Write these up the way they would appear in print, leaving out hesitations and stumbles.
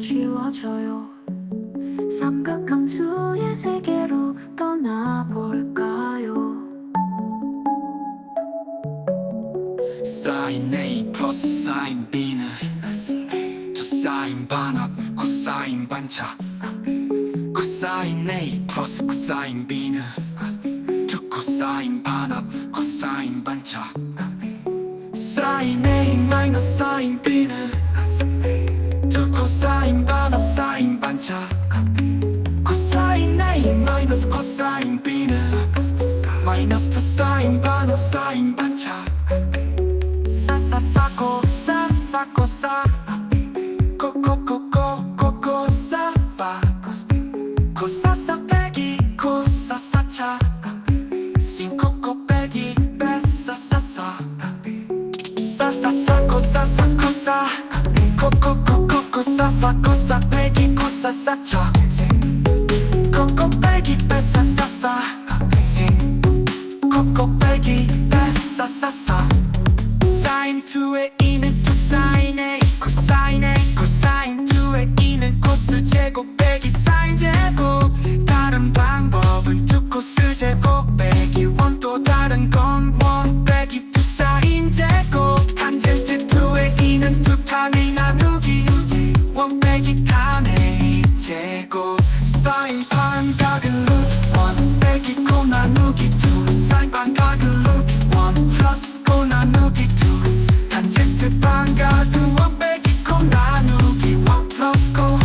쉬워져요. 삼각함수의 세계로 떠나볼까요? 사인 A 플러스 사인 B는 두 사인 반합 코사인 반차. 코사인 A 플러스 코사인 B는 두 코사인 반합 코사인 반차. 사인 A 마이너스 사인 B는 두 코사인 반합 사인 반차. 코사인 A 마이너스 코사인 B는 마이너스 두 사인 반합 사인 반차. 사사사코 사사코 사 코코코코코코 사파 코사사 빼기 코사사차 신코코 빼기 빼사사사 사사사코 사사코 사 코코코코코 사파 코사 빼기 코사사차 코코 빼기 빼사사사 코코 빼기 빼사사사. 사인 2의 2는 2 사인 A 코사인 A 코사인 2의 2는 코스 제곱 빼기 사인 제곱. 다른 방법은 2 코스 제곱 빼기 1. 또 다른 건 1 빼기 2 사인 제곱. 탄젠트 2의 2는 2 탄 A 나누기 1 빼기 탄 A 제곱. 사인 반각은 루트 1 빼기 코 나누기 2 사인 반각은 루트 1 플러스 코 나누기 2 탄젠트 반각은 1 빼기 코 나누기 1 플러스 코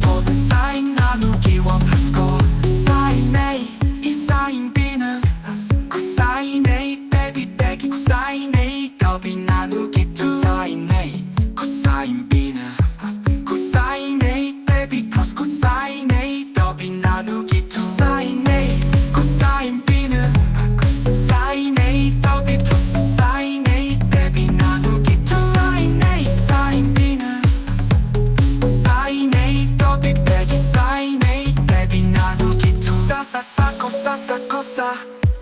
모두 사인 나누기 1 플러스 코. 사인 A 이 사인 B는 코사인 A 빼기 코사인 A 더비 나누기 2 사인 A 코사인 B는 코사인 A 빼기 플러스 코사인 A 더비 나누기 2 사인 A 코사인 B는 사인 A 더비 플러스 사인 A 빼기 나누기 2 사인 A 사인 B는 사인 A 더비 빼기 사인 A 빼기 나누기 2 사사사 코사사 코사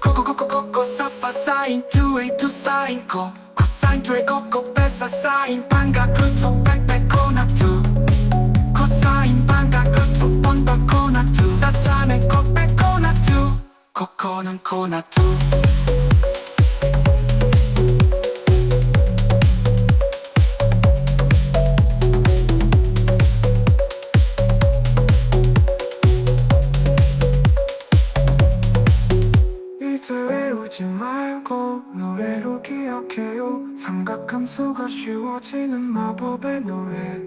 코코코코코 사파 사인 2A 2 사인 코 코사인 2의 코코 빼사 사인 반각 루트 빽빽 코나 2 코사인 반각 루트 번더 코나 2 사사는 코빽 코나 2 코코는 코나 2. 이제 외우지 말고 노래로 기억해요. 삼각함수가 쉬워지는 마법의 노래.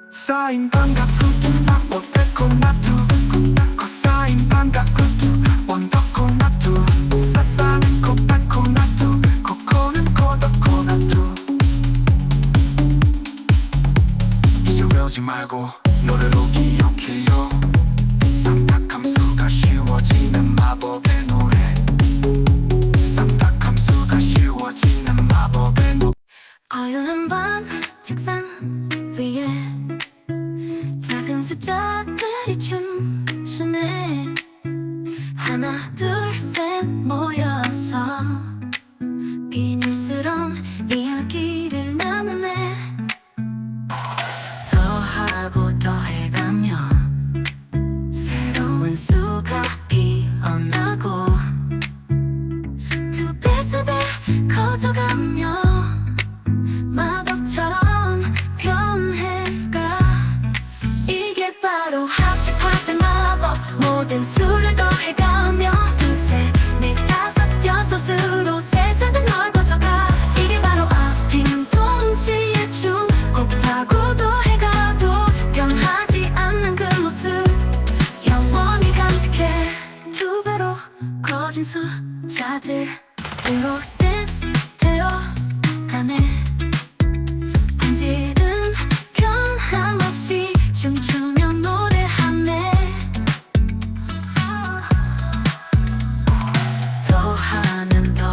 사인 반각 루트 원 빼고 나투 코사인 반각 루트 원 더 나투 사사는 코 빼고 나투 코코는 코더 코나투. 이제 외우지 말고 노래로 기억해요. 삼각함수가 쉬워지는 마법의 노래. 삼각함수가 쉬워지는 마법의 노래. 어여운 밤 책상 위에 작은 숫자들이 춤추네. 하나 둘 셋 모여서 비밀스러운 이야기를 나누네. 더하고 더해가면 새로운 수가 피어나고 두 배 세 배 커져가며 마법처럼 변해가. 이게 바로 합집합의 마법. 모든 수를 더해가며 두세 네 다섯 여섯으로 세상은 넓어져가. 이게 바로 앞핀 동지의 춤. 곱하고 더해가도 변하지 않는 그 모습 영원히 간직해. 두 배로 커진 숫자들 들어 센스 되어가네. 본질은 변함없이 춤추며 노래하네. 더하면 더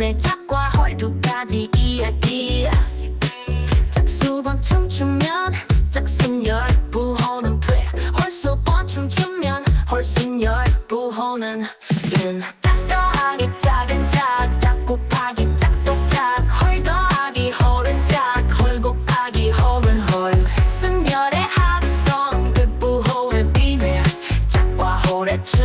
짝순의 짝과 헐 두 가지 이야기. 짝수번 춤추면 짝순열 부호는 돼. 홀수번 춤추면 홀순열 부호는 은. 짝 더하기 짝은 짝, 짝 곱하기 짝도 짝, 헐 더하기 헐은 짝, 헐 곱하기 헐은 헐. 순열의 합성 그 부호의 비밀. 짝과 헐의 춤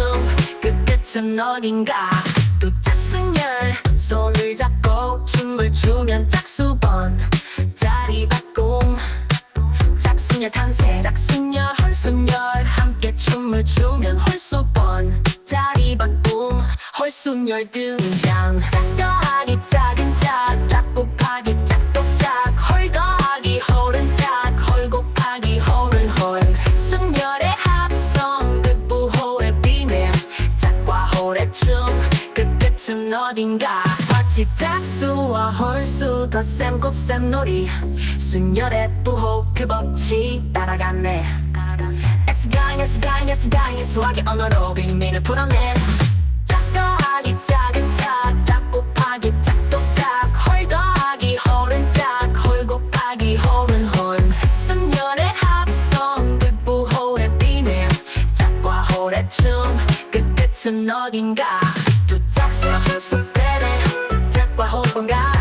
그 끝은 어딘가. 또 짝순열 손을 잡고 춤을 추면 짝수번 자리 바꿈. 짝순열 탄생 짝순열 홀순열 함께 춤을 추면 홀수번 자리 바꿈. 홀순열 등장. 짝 더하기 짝은 짝, 짝 곱하기 짝도 짝, 헐 더하기 헐은 짝, 헐 곱하기 헐은 헐. 순열의 합성 그 부호의 비밀. 짝과 헐의 춤 그 끝은 어딘가. 마치 짝수와 홀수 덧셈 곱셈 놀이. 순열의 부호 그 법칙 따라갔네. S가인 수학의 언어로 비밀을 풀어내. 짝 더하기 짝은 짝, 짝 곱하기 짝도 짝, 헐 더하기 헐은 짝, 헐 곱하기 헐은 헐. 순열의 합성 그 부호의 비밀. 짝과 헐의 춤 그 끝은 어딘가. 두 짝수와 홀수 빼내 짝과 홀번가.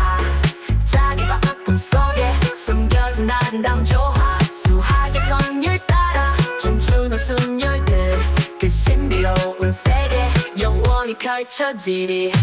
자기 바꿈 속에 숨겨진 아름다운 조화. 수학의 선율 따라 춤추는 순열들 그 신비로운 세계 영원히 펼쳐지리.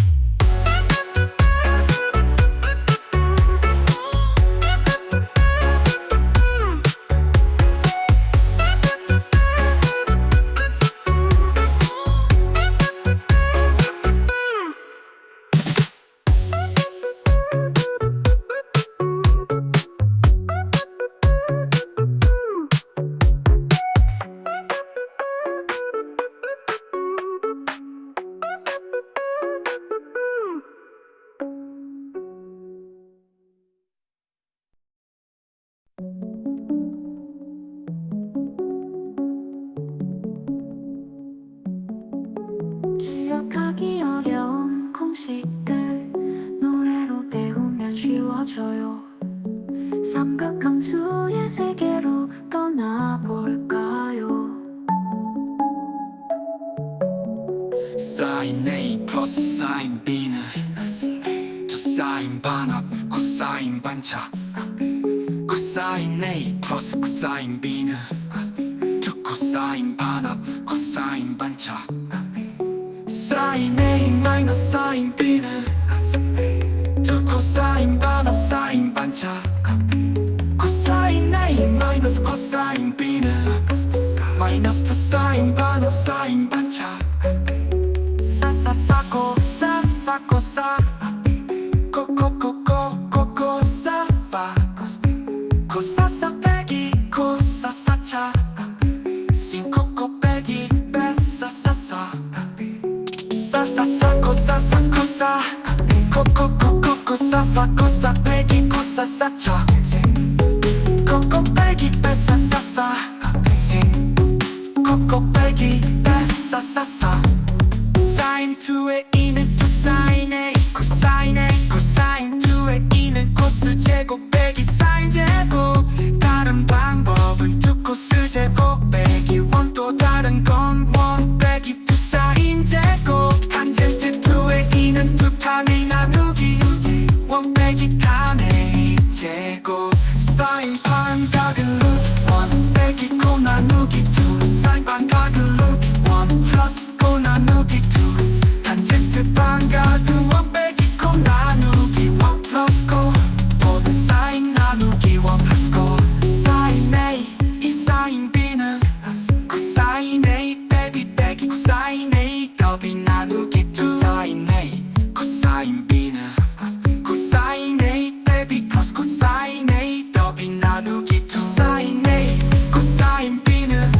기억하기 어려운 공식들 노래로 배우면 쉬워져요. 삼각함수의 세계로 떠나볼까요? 사인 A 플러스 사인 B는 두 사인 반합 코사인 반차. 코사인 A 플러스 코사인 B는 두 코사인 반합 코사인 반차. 사인 A 마이너스 사인 B는 두 코사인 반합 사인 반차. 코사인 A 마이너스 코사인 B는 마이너스 두 사인 반합 사인 반차. 사사사코 사사코 사 코코코코 코코사파 코사사 빼기 코사사차 신코코 빼기 빼사사사 사사사코 사사코사 코코코코 코사파 코사 빼기 코사사차 코코 빼기 빼사사사 코코 빼기 빼사사사. 사인 2의 2는 두 사인 A 코사인 A 코사인 2의 2는 코스 제곱 빼기 사인 제곱. 다른 방법은 두 코스 제곱 빼기 원. 또 다른 건 원 빼기 두 사인 제곱. 탄젠트 2의 2는 두 탄 A 나누기 원 빼기 탄 A 제곱. 사인 반각은 루트 원 빼기 코 나누기 두. 사인 반각은 루트 원 플러스 코 나누기 두. 탄젠트 반각은 원 빼기 코 나누기 원 플러스 코. 모든 사인 나누기 원 플러스 코. 사인 A 이 사인 B는 코사인 A 빼기 코사인 A 더비 나누기 두. 사인 A 코사인 B는 코사인 A 빼기 플러스 코사인 A 더비 나누기 두. 사인 A 코사인 B는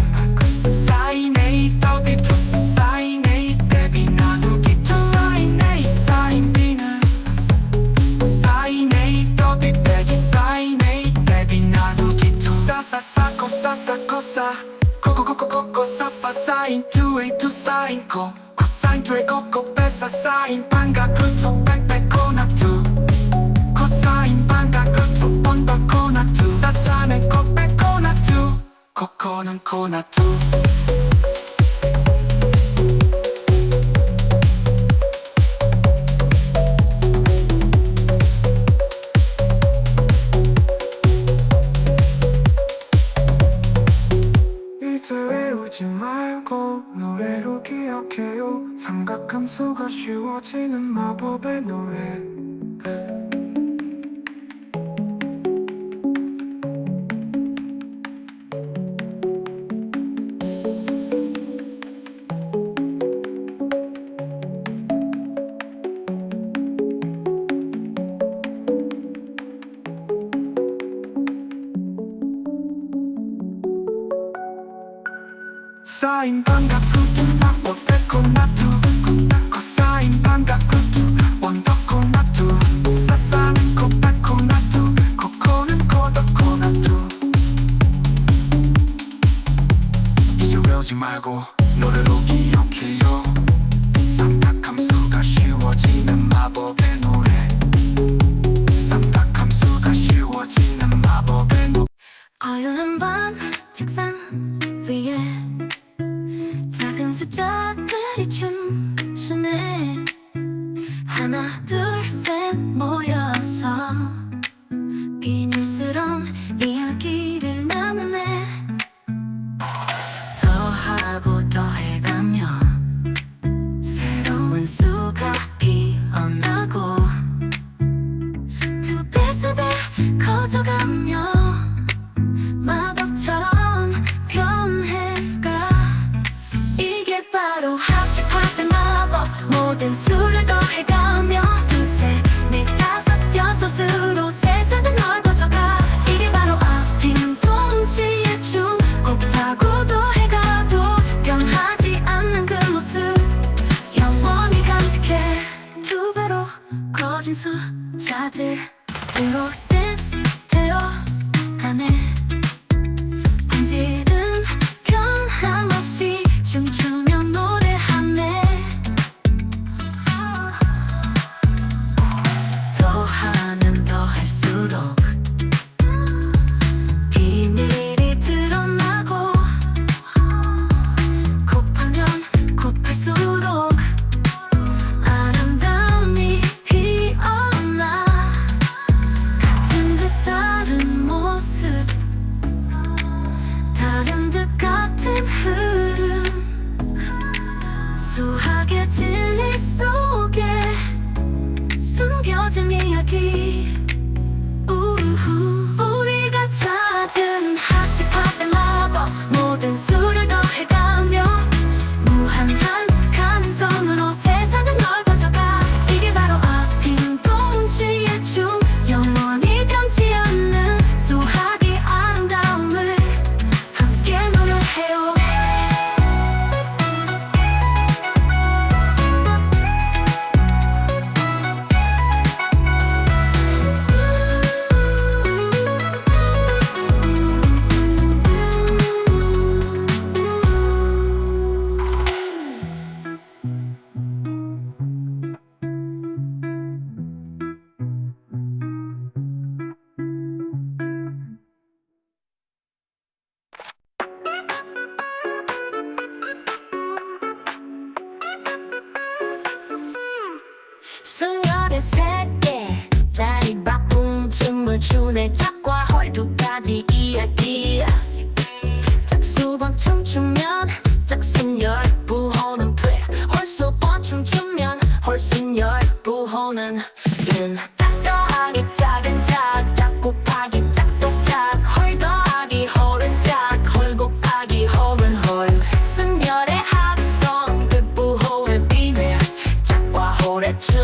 사인 A 더비 플러스 사인 A 빼기 나누기 두. 사인 A 사인 B는 사인 A 더비 빼기 사인 A 빼기 나누기 두. 사사사코 사사코사 코코코코코 사파 사인 2A 2 사인 코 코사인 2의 코코 빼사 사인 반각 루트 빽빽 코나 코는 코나투 이제 외우지 말고 노래로 기억해요. 삼각함수가 쉬워지는 마법의 노래. 사인 반갑구두 마법의 코나투 코사인 반갑구두 원더 코나투 사사는 코백 코나투 코코는 코더 코나투. 이제 외우지 말고 노래로 기억해요. 삼각함수가 쉬워지는 마법의 노래. 삼각함수가 쉬워지는 마법의 노래. 어여운 밤 책상 위에 작은 숫자들이 춤추네. 하나 둘 셋 모여서 비밀스러운 이야기를 나누네. 더하고 더해가며 새로운 수가 피어나고 두 배 세 배 커져가며 마법처럼 변해가. 이게 바로 합집합의 마법. 모든 수를 더해가며 두세 네 다섯 여섯으로 세상은 넓어져가. 이게 바로 앞핀 동지의 춤. 곱하고 더해가도 변하지 않는 그 모습 영원히 간직해. 두 배로 커진 숫자들로 센스 되어가네. 본질은 변함없이 춤추며 노래하네. 더하면 더할수록 비밀이 드러나고 곱하면 곱할수록 아름다움이 피어나. 같은 듯 다른 모습 다른 듯 같은 흐름. 수학의 진리 속에 숨겨진 이야기. 우후. 우리가 찾은 합집합의 마법. 모든 수를 더해가며 무한한 가능성으로 세상은 넓어져가. 이게 바로 앞핀 동지의 춤. 영원히 변치 않는 수학의 아름다움을 함께 노래해요. 수녀의 세계 자리 바꿈 춤을 추네. 짝과 홀 두 가지 이야기. 짝수번 춤추면 짝순열 부호는 돼. 홀수번 춤추면 홀순열 부호는 은. 짝 더하기 짝은 짝, 짝 곱하기 짝 독짝. 홀 더하기 홀은 짝, 홀 곱하기 홀은 홀. 순열의 합성 그 부호의 비밀. 짝과 홀의 춤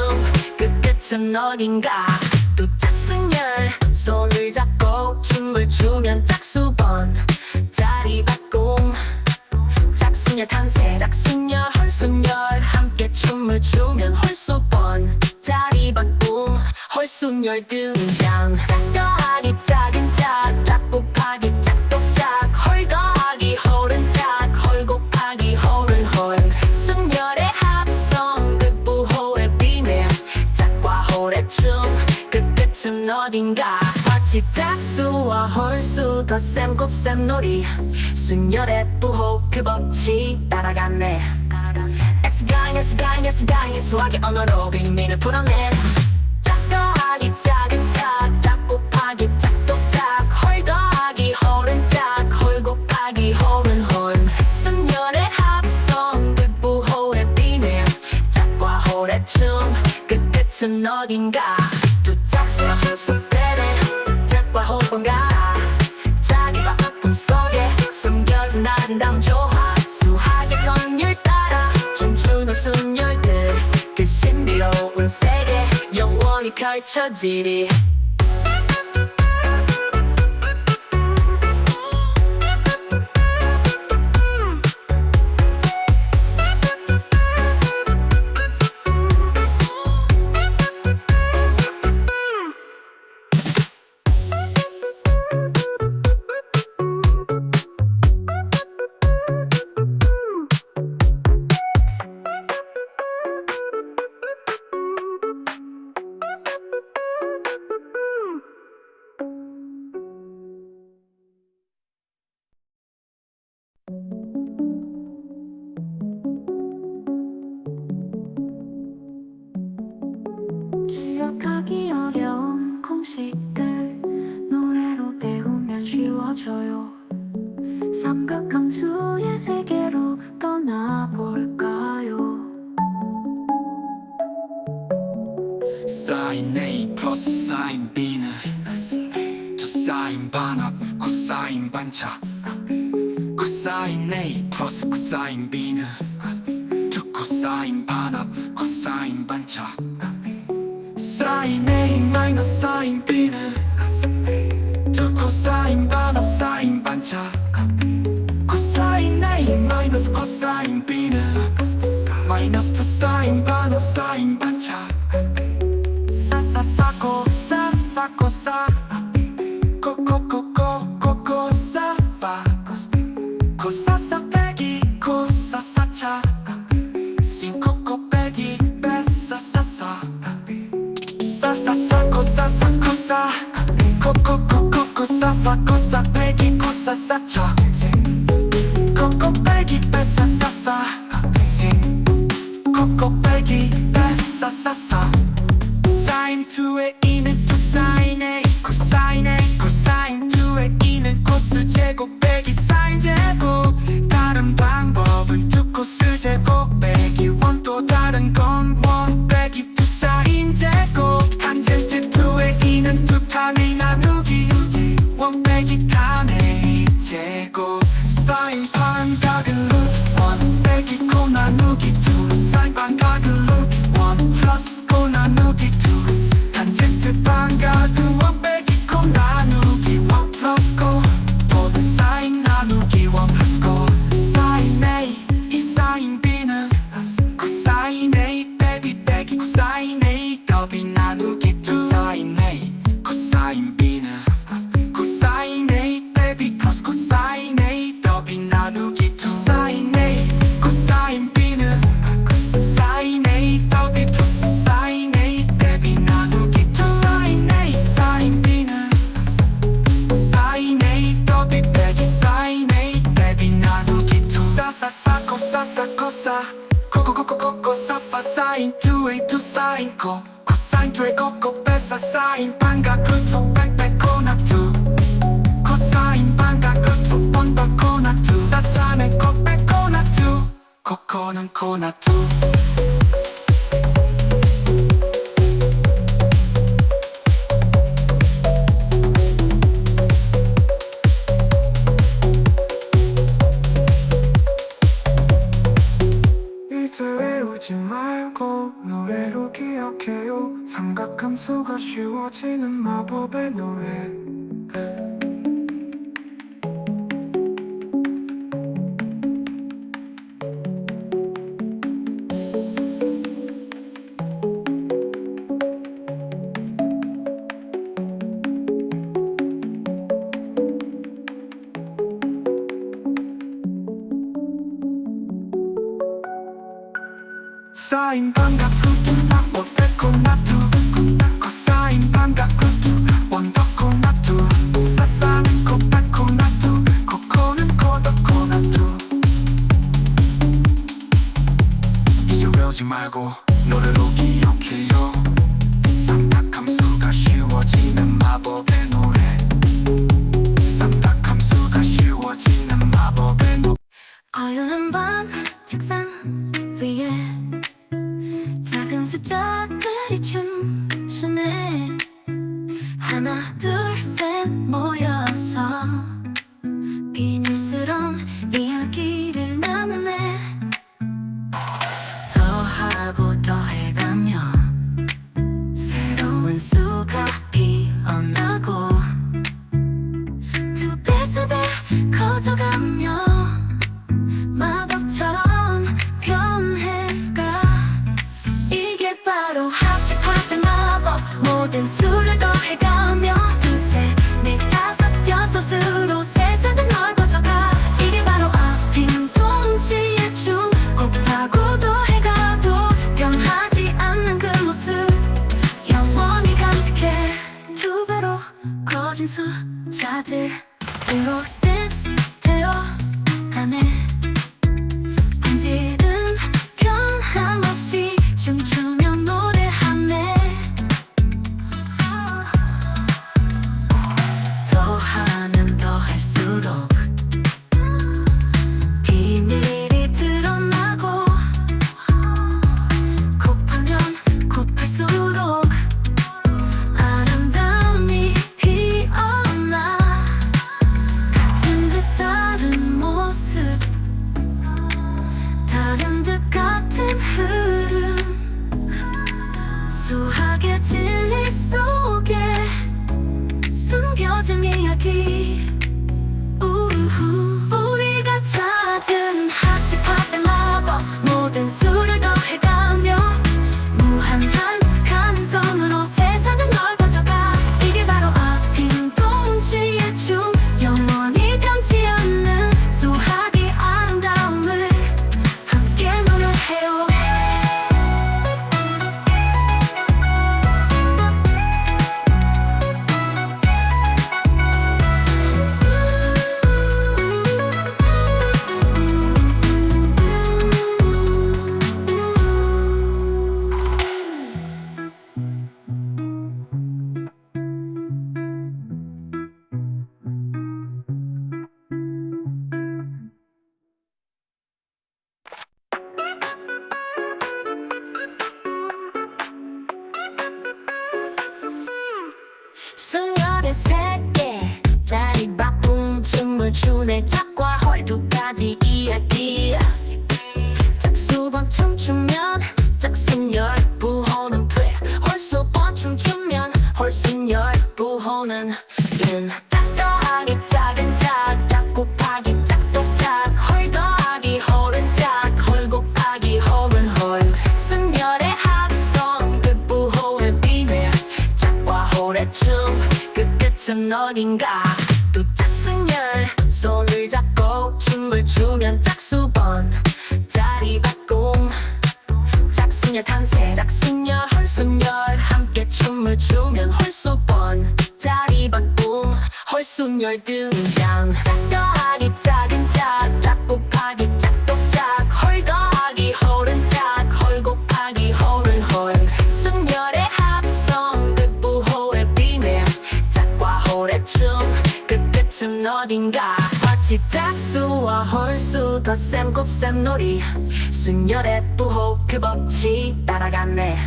그 끝은 어딘가. 또 짝순열 손을 잡고 춤을 추면 짝수번 자리 바꿈. 짝순열 탄생. 짝순열 홀순열 함께 춤을 추면 홀수번 자리 바꿈. 홀순열 등장. 짝 더하기 짝은 짝, 짝 곱하기 짝 독짝. 홀 더하기 홀은 짝, 홀 곱하기 홀은 홀. 순열의 합성 그 부호의 비밀. 짝과 홀의 춤 그 끝은 어딘가. 마치 짝수와 홀수 덧셈 곱셈 놀이 순열의 부호 그 법칙 따라갔네 S가잉 수학의 언어로 빅민을 풀어낸 짝 더하기 작은 짝 곱하기 짝도 홀 더하기 홀은 홀 곱하기 홀은 홀 순열의 합성 그 부호의 비밀 짝과 홀의 춤 그 끝은 어딘가 두 짝수와 홀수 때는 짝과 홀본가 자기와 꿈속에 숨겨진 아름다운 조화 수학의 선율 따라 춤추는 순열들 그 신비로운 세계 영원히 펼쳐지리 기억하기 어려운 공식들 노래로 배우면 쉬워져요 삼각함수의 세계로 떠나볼까요 사인 A 플러스 사인 B는 두 사인 반합 코사인 반차 코사인 A 플러스 코사인 B는 두 코사인 반합 코사인 반차 사인 A 마이너스 사인 B는 두 코사인 반합 사인 반차 코사인 A 마이너스 코사인 B는 마이너스 두 사인 반합 사인 반차 사사사코 사사코 사 코코코코코코 사파 코사사 빼기 코사사차 신코코 빼기 빼사사사 사사사코 사사코사 코코코코코 사파 코사 빼기 코사사차 코코 빼기 빼사사사 코코 빼기 빼사사사 사인 2의 2는 두 사인 A 코사인 A 코사인 2의 2는 코스 제곱 빼기 사인 제곱 다른 방법은 두 코스 제곱 빼기 원 또 다른 건 원 빼기 두 사인 제곱 탄젠트 2의 2는 두 칸의 나누기 원 빼기 칸의 제곱 사인 반각은 루트 원 빼기 코 나누기 두 사인 반각은 루트 원 플러스 코 나누기 두 탄젠트 반각은 원 빼기 코 나누기 원 플러스 코 모든 사인 나누기 원 플러스 코 사인 A 이 사인 B는 코사인 A 빼기 코사인 A 더비 나누기 두 사인 A 코사인 B는 코사인 A 빼기 플러스 코사인 A 더비 나누기 두 사인 A 코사인 B는 사인 A 더비 플러스 사인 A 빼기 나누기 두 사인 A 사인 B는 사인 A 더비 빼기 사인 A 빼기 나누기 두 사사사코 사사코사 코코코코코 사파 사인 2A 두 사인 코 코사인 2의 코코 빼사 사인 반각 루트 빽빽 코나 2 코사인 반각 루트 번더 코나 2 사사는 코빽 코나 2 코코는 코나 2 이제 외우지 말고 노래로 기억해요 삼각함수가 쉬워지는 마법의 노래 사인 반각 루트 원 빼고 나투 코사인 반각 루트 원 더 코나 투 하나 둘 셋 모여서 비밀스러운 이야기를 나누네. 더하고 더해가며 새로운 수가 피어나고 두 배 세 배 커져가며 마법처럼 변해가. 이게 바로 합집합의 마법. 모든 수를 더해가며 두세 네 다섯 여섯으로 세상은 넓어져가. 이게 바로 앞핀 동지의 춤. 곱하고 더해가도 변하지 않는 그 모습 영원히 간직해. 두 배로 커진 숫자들로 센스 되어가네. 본질은 변함없이 춤추며 노래하네. 더하면 더할수록 비밀이 드러나고 곱하면 곱할수록 아름다움이 피어나. 같은 듯 다른 모습, 다른 듯 같은 흐름. 수학의 진리 속에 숨겨진 이야기. 우후. 우리가 찾은 합집합의 마법. 모든 수를 더해가며 무한한 가능성으로 세상은 넓어져가. 이게 바로 앞핀 동지의 춤. 영원히 변치 않는 수학의 아름다움을 함께 노래해요. 수녀의 세계 자리 바쁜 춤을 추네. 짝과 헐 두 가지 이야기. 짝수번 춤추면 짝순열 부호는 돼. 홀수번 춤추면 홀순열 부호는 은. 짝 더하기 짝은 짝, 짝 곱하기 짝도 짝. 헐 더하기 헐은 짝, 헐 곱하기 헐은 헐. 순열의 합성 그 부호의 비밀. 짝과 헐의 춤 그 끝은 어딘가. 또 짝순열 손을 잡고 춤을 추면 짝수번 자리 바꿈. 짝순열 탄생. 짝순열 헐순열 함께 춤을 추면 홀수번 자리 바꿈. 헐순열 등장. 짝 더하기 짝은 짝, 짝 곱하기 짝도 짝. 헐 더하기 헐은 짝, 헐 곱하기 헐은 헐. 순열의 합성 그 부호의 비밀. 짝과 헐의 춤 그 끝은 어딘가. 마치 짝수와 헐수 덧셈 곱셈 놀이. 순열의 부호 그 법칙 따라갔네.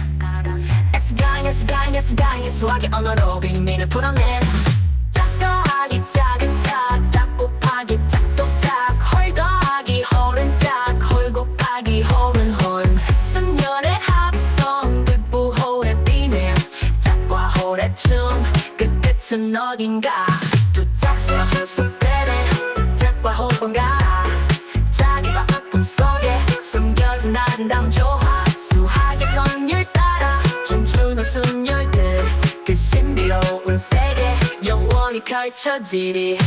S가인 수학의 언어로 비밀을 풀어내. 짝 더하기 짝은 짝, 짝 곱하기 짝도 짝. 헐 더하기 헐은 짝, 헐 곱하기 헐은 헐. 순열의 합성 그 부호의 비밀. 짝과 헐의 춤 그 끝은 어딘가. 두 짝수와 헐수 빼내 짝과 헐 번갈아. 자기 바꿈 속에 숨겨진 아름다운 조화. 수학의 선율 따라 춤추는 순열들. 그 신비로운 세계 영원히 펼쳐지리.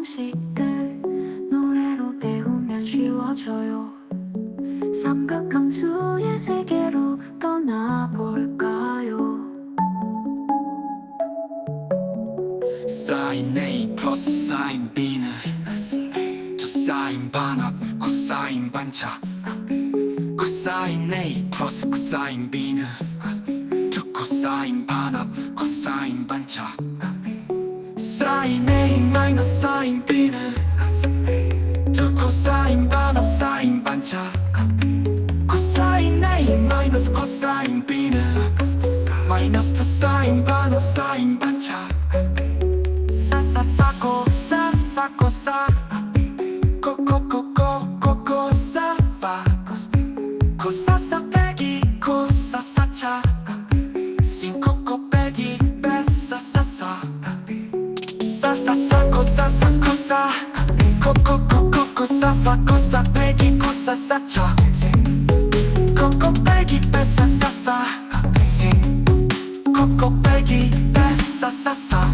공식들 노래로 배우면 쉬워져요. 삼각함수의 세계로 떠나볼까요? 사인 A 플러스 사인 B는 두 사인 반합 코사인 반차. 코사인 A 플러스 코사인 B는 두 코사인 반합 코사인 반차. 사인 A 마이너스 사인 B는 두 코사인 반합 사인 반차. 코사인 A 마이너스 코사인 B는 마이너스 두 사인 반합 사인 반차. 사사사고 사사고 사 코코코코코코 사파 코사사 빼기 코사사차 신코코 빼기 빼사사사 사사사고 사사코사 코코코코코 사파 코사 빼기 코사사차 코코 빼기 빼사사사 코코 빼기 빼사사사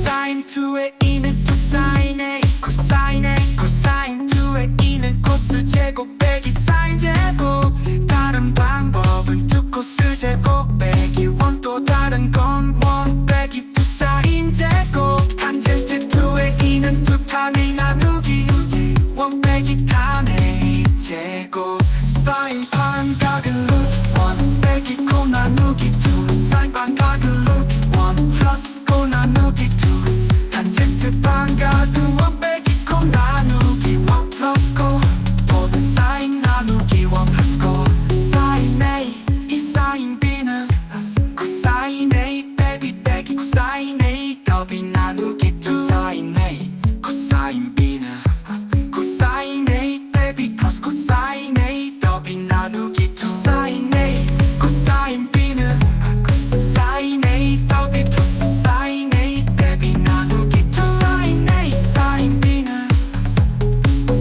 사인 2의 2는 2 사인 A 코사인 A 코사인 2의 2는 코스 제곱 빼기 사인 제곱. 다른 방법은 2 코스 제곱 빼기 1. 또 다른 건 1 빼기 2 사인 제곱. 탄젠트 2의 2는 2 탄 A 나누기 1 빼기 탄 A 제곱. 사인 반각은 루트 1 빼기 코 나누기 2 사인 반각은 루트 1 플러스 코 나누기 2 탄젠트 반각은 1 빼기 코 나누기 1 플러스 코 모두 사인 나누기 1 플러스 코. 사인 A 이 사인 B는 코사인 A 빼기 코사인 A 더비 나누기 2 사인 A 코사인 B는 코사인 A 빼기 플러스 코사인 A 더비 나누기 2 사인 A 코사인 B는 사인 A 더비 플러스 사인 A 빼기 나누기 2 사인 A 사인 B는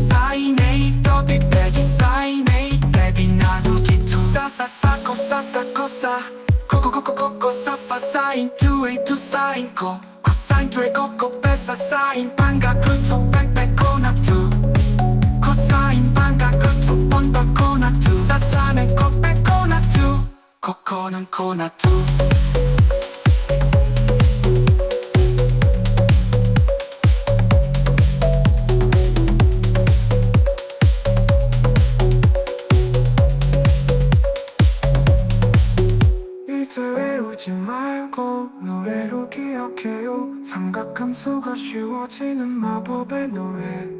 사인 A 더비 빼기 사인 A 빼기 나누기 2 사사사 코사사 코사 코코코코코 사파 사인 2A 2 사인 코 코사인 2의 코코 빼사 사인 반각 루트 빽빽 코나 2 코사인 반각 루트 번더 코나 2 사사는 코빼 코나 2 코코는 코나 2. 이제 외우지 말고 노래로 기억해요. 삼각함수가 쉬워지는 마법의 노래.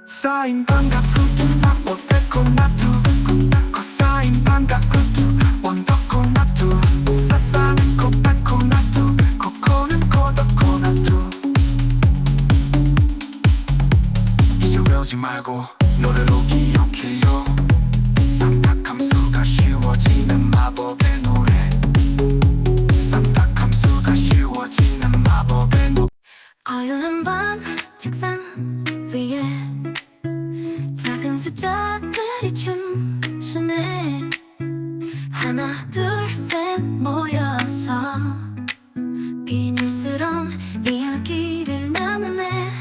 사인 반각 루트 나고 빼고 나투 코사인 반각 루트 원더 코나투 사사는 코 빼고 나투 코코는 코더 코나투. 이제 외우지 말고 노래로 기억해요. 삼각함수가 쉬워지는 마법의 노래. 삼각함수가 쉬워지는 마법의 노래. 어여운 밤 책상 위에 작은 숫자들이 춤추네. 하나 둘 셋 모여서 비밀스러운 이야기를 나누네.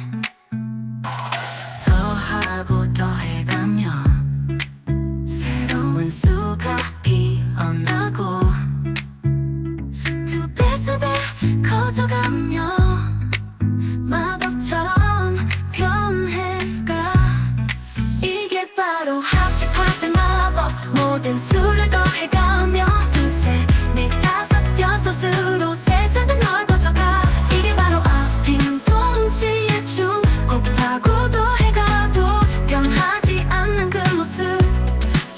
더하고 더해가며 새로운 수가 피어나고 두 배 세 배 커져가며 마법처럼 변해가. 이게 바로 합집합의 마법. 모든 수를 더해가며 두세 네 다섯 여섯으로 세상은 넓어져가. 이게 바로 앞핀 동지의 춤. 곱하고 더해가도 변하지 않는 그 모습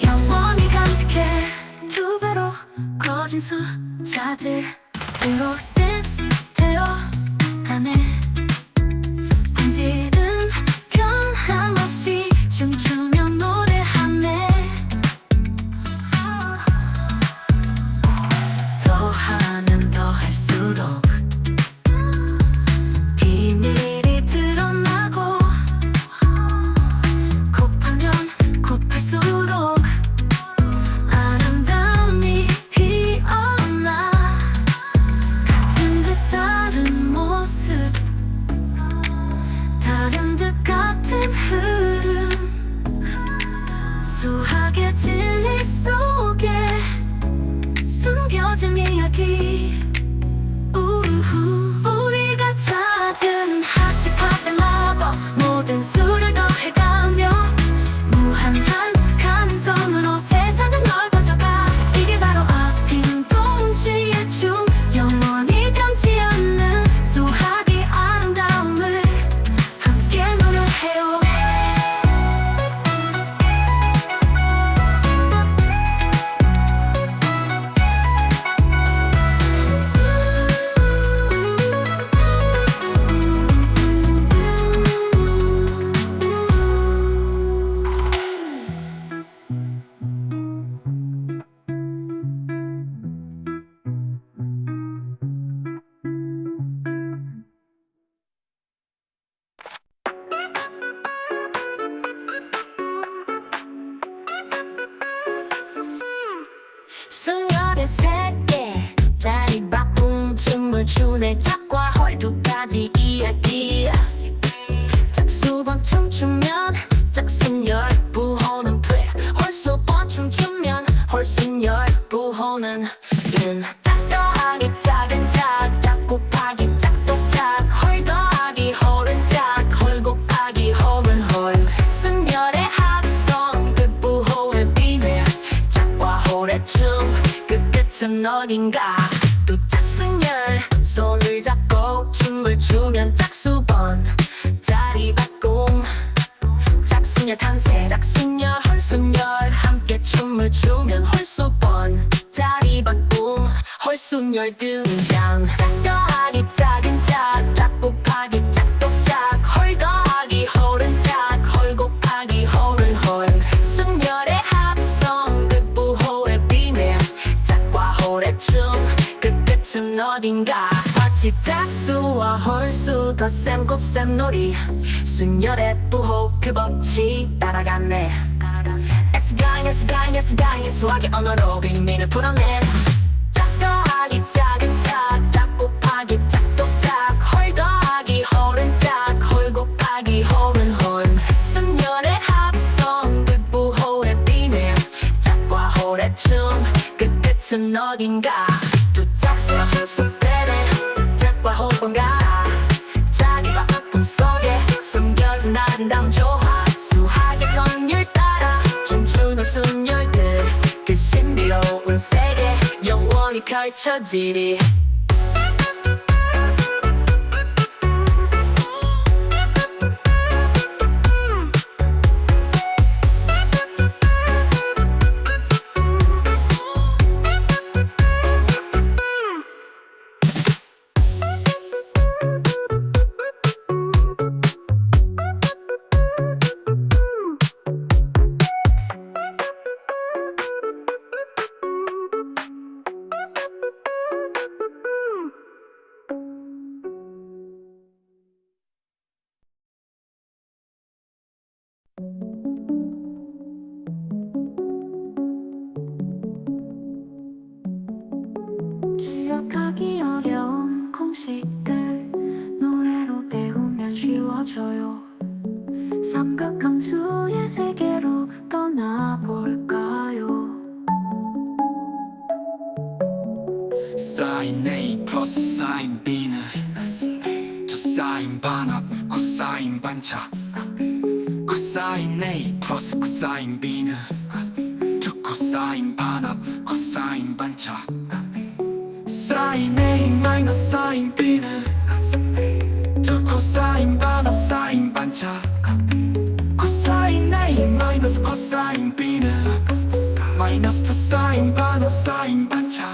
영원히 간직해. 두 배로 커진 숫자들로 센스 되어가네. 본질은 변함없이 춤추며 노래하네. 짝대 3개 자리 바꿈 춤을 추네 짝과 헐 2가지 이야기 짝수번 춤추면 짝순열부호는 돼 홀수번 춤추면 홀순열부호는 은 짝 더하기 짝은 짝 곱하기 짝독짝 헐 더하기 헐은 짝헐 곱하기 헐은 헐 순열의 합성 그 부호의 비밀 짝과 헐의 춤 그 끝은 어딘가 또 짝순열 손을 잡고 춤을 추면 짝수번 자리 바꿈 짝순열 탄생 짝순열 헐순열 함께 춤을 추면 홀수번 자리 바꿈 헐순열 등장 짝 더하기 짝은 짝 곱하기 짝독짝 헐 더하기 헐은 짝헐 곱하기 헐은 헐 순열의 합성 그 부호의 비밀 짝과 헐의 춤 그 끝은 어딘가 마치 짝수와 헐수 덧셈 곱셈 놀이 순열의 부호 그 법칙 따라갔네 S가인 수학의 언어로 빅민을 풀어낸 짝 더하기 짝은 짝 곱하기 짝독짝 헐 더하기 헐은 짝헐 곱하기 헐은 헐 순열의 합성 그 부호의 비밀 짝과 헐의 춤 그 끝은 어딘가 두 짝수와 헐수 때문에 짝과 헐번가 자기 바꿈 속에 숨겨진 아름다운 조화 수학의 선율 따라 춤추는 순열들 그 신비로운 세계 영원히 펼쳐지리 기억하기 어려운 공식들 노래로 배우면 쉬워져요. 삼각함수의 세계로 떠나볼까요? 사인 A 플러스 사인 B는 두 사인 반합 코사인 반차 코사인 A 플러스 코사인 B는 두 코사인 반합 코사인 반차 사인 A 마이너스 사인 B는 두 코사인 반합 사인 반차 코사인 A 마이너스 코사인 B는 마이너스 두 사인 반합 사인 반차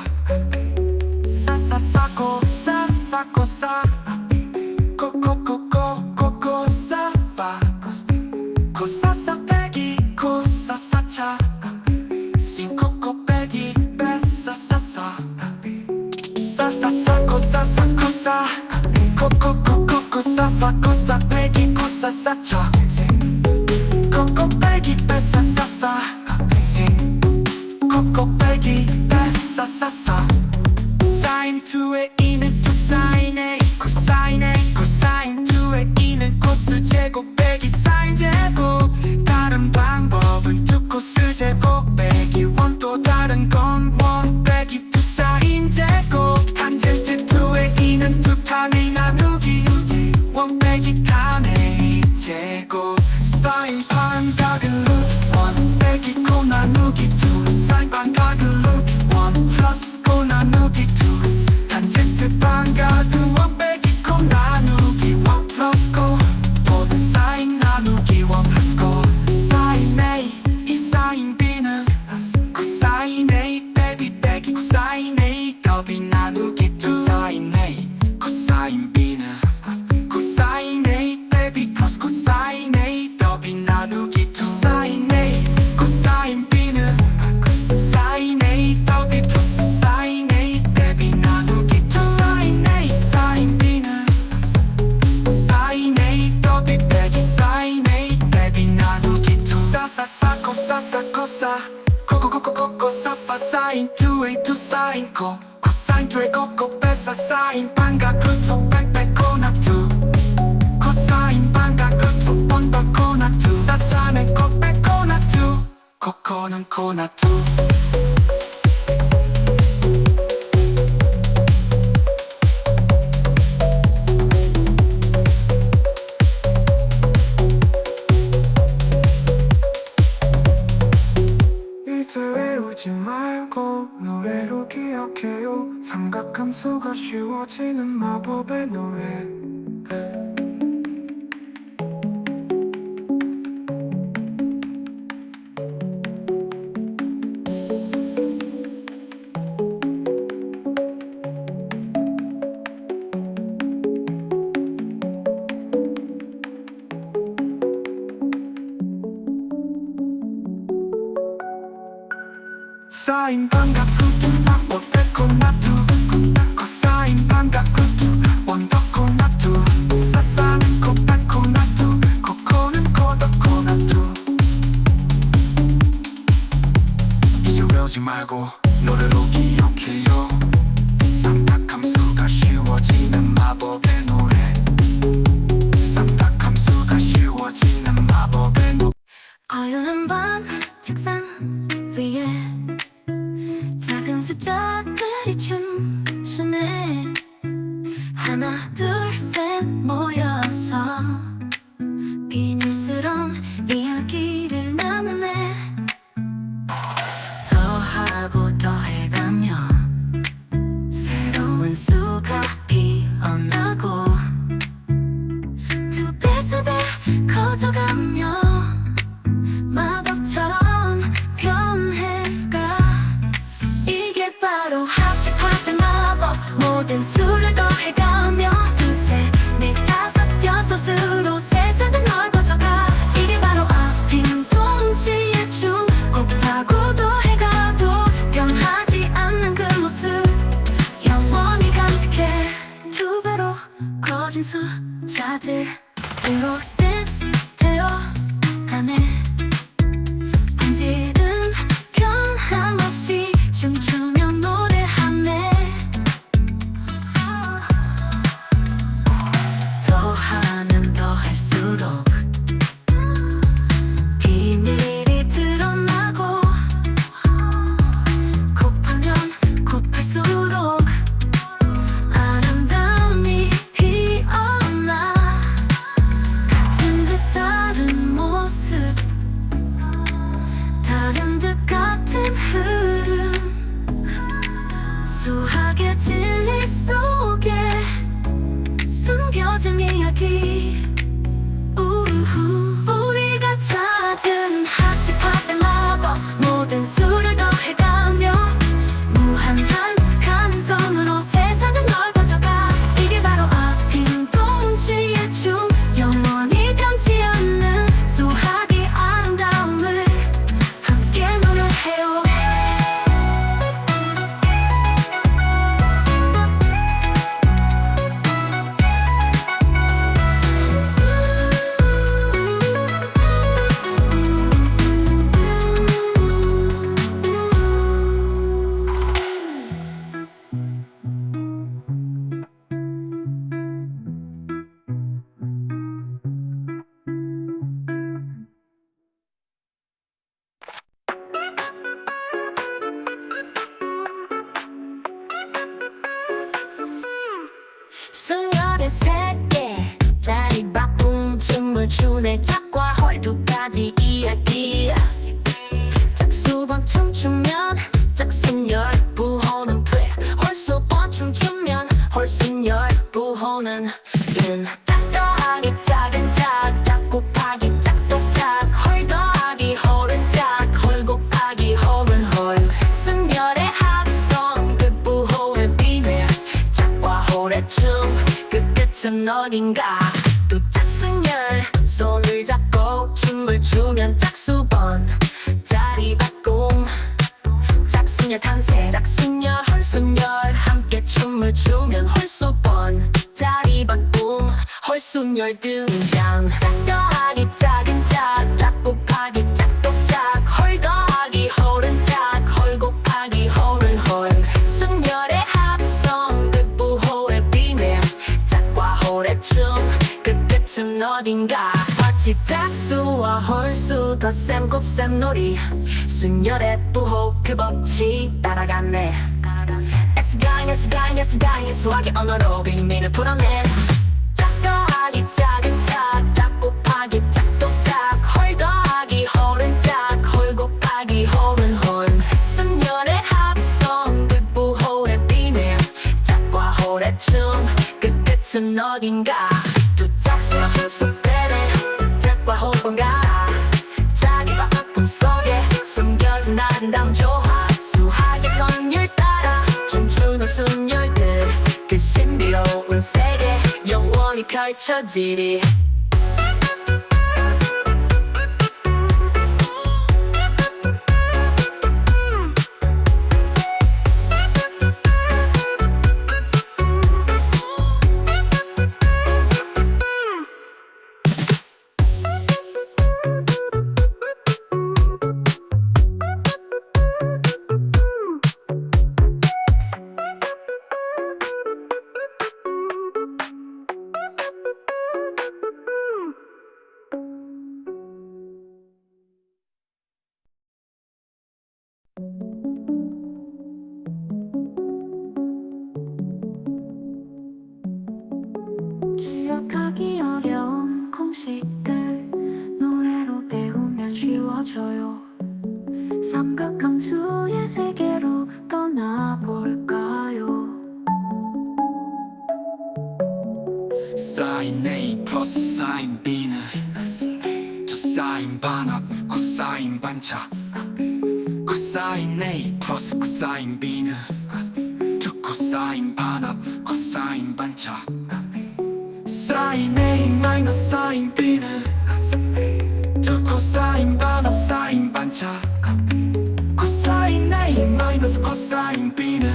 사사사코 사사코 사 코코코코코코 사파 코사사 빼기 코사사차 신코코 빼기 빼사사사 사사사코 사사코사 코코코코코 사파 코사 빼기 코사사차 코코 빼기 빼사사사 코코 빼기 빼사사사 사인 2의 2는 2 사인 A 코사인 A 코사인 2의 2는 코스 제곱 빼기 사인 제곱 다른 방법은 2 코스 제곱 빼기 1 또 다른 건 1 빼기 2 사인 제곱 탄젠트 2의 2는 2 탄 A 나누기 1 빼기 탄 A 제곱 사인 반각은 루트 1 빼기 코 나누기 2 사인 반각은 루트 1 플러스 코 나누기 2 탄젠트 반각은 1 빼기 코 나누기 1 플러스 코 모든 사인 나누기 1 플러스 코 사인 A 이 사인 B는 코사인 A 빼기 코코코코코코 사파 사인 2A 2 사인 코 코사인 2A 코코 베사 사인 반각 루트 백백 코나 2 코사인 반각 루트 번번 코나 2 사사는 코백 코나 2 코코는 코나 2 이제 외우지 말고 노래로 기억해요 삼각함수가 쉬워지는 마법의 노래 사인 반각 루트 마법 백코나 2 코사인 반각 루트 원더 코나 2 사사는 코백 코나 2 코코는 코더 코나 2 이제 외우지 말고 노래로 기억해요 삼각함수가 쉬워지는 마법의 노래 삼각함수가 쉬워지는 마법의 노래 어여운 밤 책상 위에 작은 숫자들이 춤추네 하나 둘 셋 모여서 비밀스러운 이야기를 나누네 더하고 더해가며 새로운 수가 피어나고 두 배 세 배 커져가며 마법처럼 변해가 이게 바로 합집합의 마법 모든 수를 더해가며 두세 네 다섯 여섯으로 세상은 넓어져가 이게 바로 앞핀 동지의 춤 곱하고 더해가도 변하지 않는 그 모습 영원히 간직해 두 배로 커진 숫자들로 센스 되어가네 본질은 변함없이 춤추며 노래하네 더하면 더할수록 비밀이 드러나고 곱하면 곱할수록 아름다움이 피어나 같은 듯 다른 모습 다른 듯 같은 흐름 수학의 진리 속에 숨겨진 이야기 우후. 우리가 찾은 합집합의 마법 모든 수를 더해가며 무한한 가능성으로 세상은 넓어져가 이게 바로 앞핀 동지의 춤 영원히 변치 않는 수학의 아름다움을 함께 노래해요 수녀의 세계 자리바꿈 춤을 추네 짝과 헐 두 가지 이야기 짝수번 춤추면 짝순열 부호는 돼 홀수번 춤추면 홀순열 부호는 은 짝 더하기 짝은 짝 곱하기 짝독짝 헐 더하기 헐은 짝헐 곱하기 헐은 헐 순열의 합성 그 부호의 비밀 짝과 헐의 춤 그 끝은 어딘가 또 짝순열 손을 잡고 춤을 추면 짝수번 자리바꿈 짝순열 탄생 짝순열 홀순열 함께 춤을 추면 홀수번 자리바꿈 홀순열 등장 짝 더하기 짝은 짝 곱하기 짝독짝 헐 더하기 헐은 짝 어딘가 마치 짝수와 홀수 덧셈 곱셈 놀이 순열의 부호 그 법칙 따라갔네 S가잉 수학의 언어로 빅민을 풀어내 짝 더하기 짝은 짝 곱하기 짝도 짝 홀 더하기 홀은 짝 홀 곱하기 홀은 홀 순열의 합성 그 부호의 비밀 짝과 홀의 춤그 끝은 어딘가 두 짝수와 홀수 때문에 짝과 홀 번갈아 자기와 꿈속에 숨겨진 아름다운 조화 수학의 선율 따라 춤추는 순열들 그 신비로운 세계 영원히 펼쳐지리 기억하기 어려운 공식들 노래로 배우면 쉬워져요. 삼각함수의 세계로 떠나볼까요? 사인 A 플러스 사인 B는 두 사인 반합 코사인 반차 코사인 A 플러스 코사인 B는 두 코사인 반합 코사인 반차 사인 A 마이너스 사인 B는 두 코사인 반합 사인 반차 코사인 A 마이너스 코사인 B는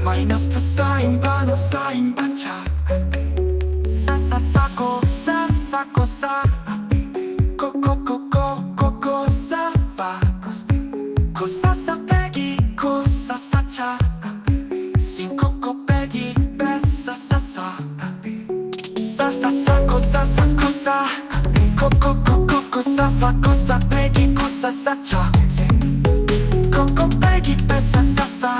마이너스 두 사인 반합 사인 반차 사사사코 사사코사 코코코코코코 사파 코사사 빼기 코사사차 신코코 빼기 빼사사사 사사사코 사사코사 코코코코코 사파 코사 빼기 코사사차 코코 빼기 빼사사사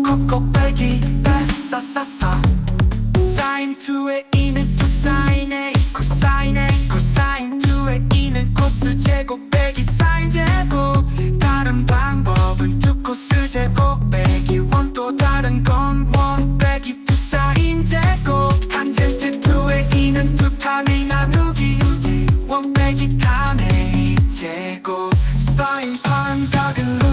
코코 빼기 빼사사사 사인 2의 2는 2 사인 A 코사인 A 코사인 2의 2는 코스 제곱 빼기 사인 제곱 다른 방법은 2 코스 제곱 빼기 1 또 다른 건 1 빼기 2 사인 제곱 탄젠트 2의 2는 2 탄 A 나누기 1 빼기 탄 A 제곱 사인 반각은 루트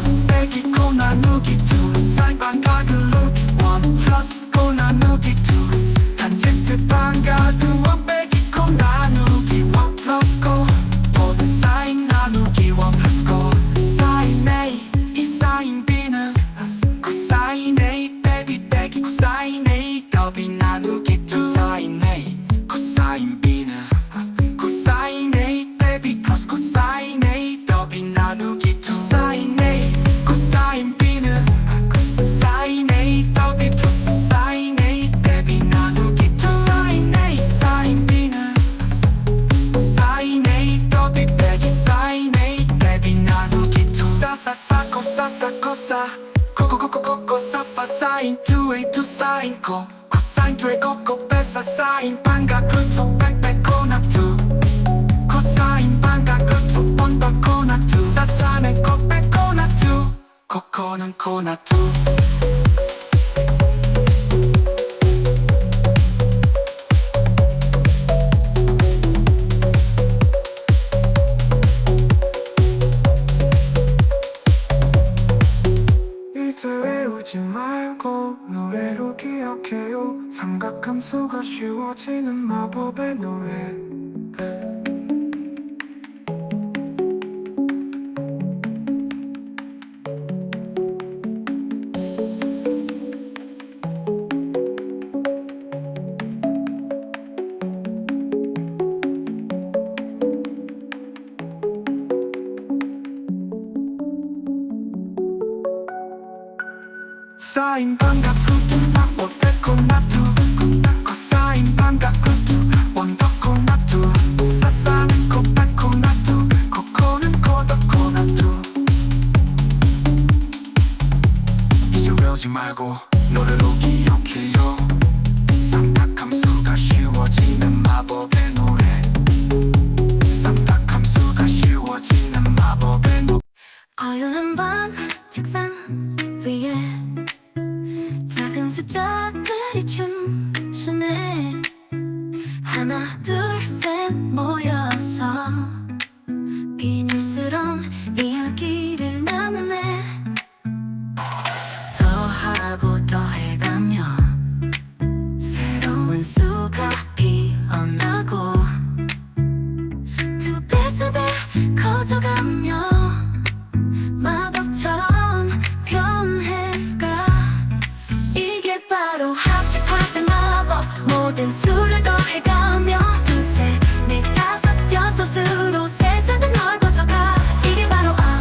1 빼기 코 나누기 2 사인 반각은 루트 1 플러스 코 나누기 2 탄젠트 반각은 1 빼기 코 나누기 1 플러스 코 모두 사인 나누기 1 플러스 코 사인 A 이 사인 B는 코사인 A 빼기 코사인 A 더비 나누기 2 사인 A 코사인 B는 코사인 A 빼기 플러스 코사인 A 더비 나누기 2 사인 A 코사인 B는 사인 A 더비 플러스 사인 A 빼기 나누기 2 사인 A 사인 B는 사인 A 더비 빼기 사인 A 빼기 나누기 2 사사사코 사사코사 코코코코코 사파 사인 2A 2 사인 코 코사인 2의 코코 빼사 사인 반각 루트 빽빽 코나 2 코사인 반각 루트 번번 코나 2 사사는 코빼 코나 2 코코는 코나 2 이제 외우지 말고 노래로 기억해요 삼각함수가 쉬워지는 마법의 노래 사인 반각 루트 나고 빼고 나두 코사인 반각 루트 그러지 말고 노래로 기억해요. 쌈닭함수가 쉬워지는 마법의 노래. 쌈닭함수가 쉬워지는 마법의 노래. 어두운 밤 책상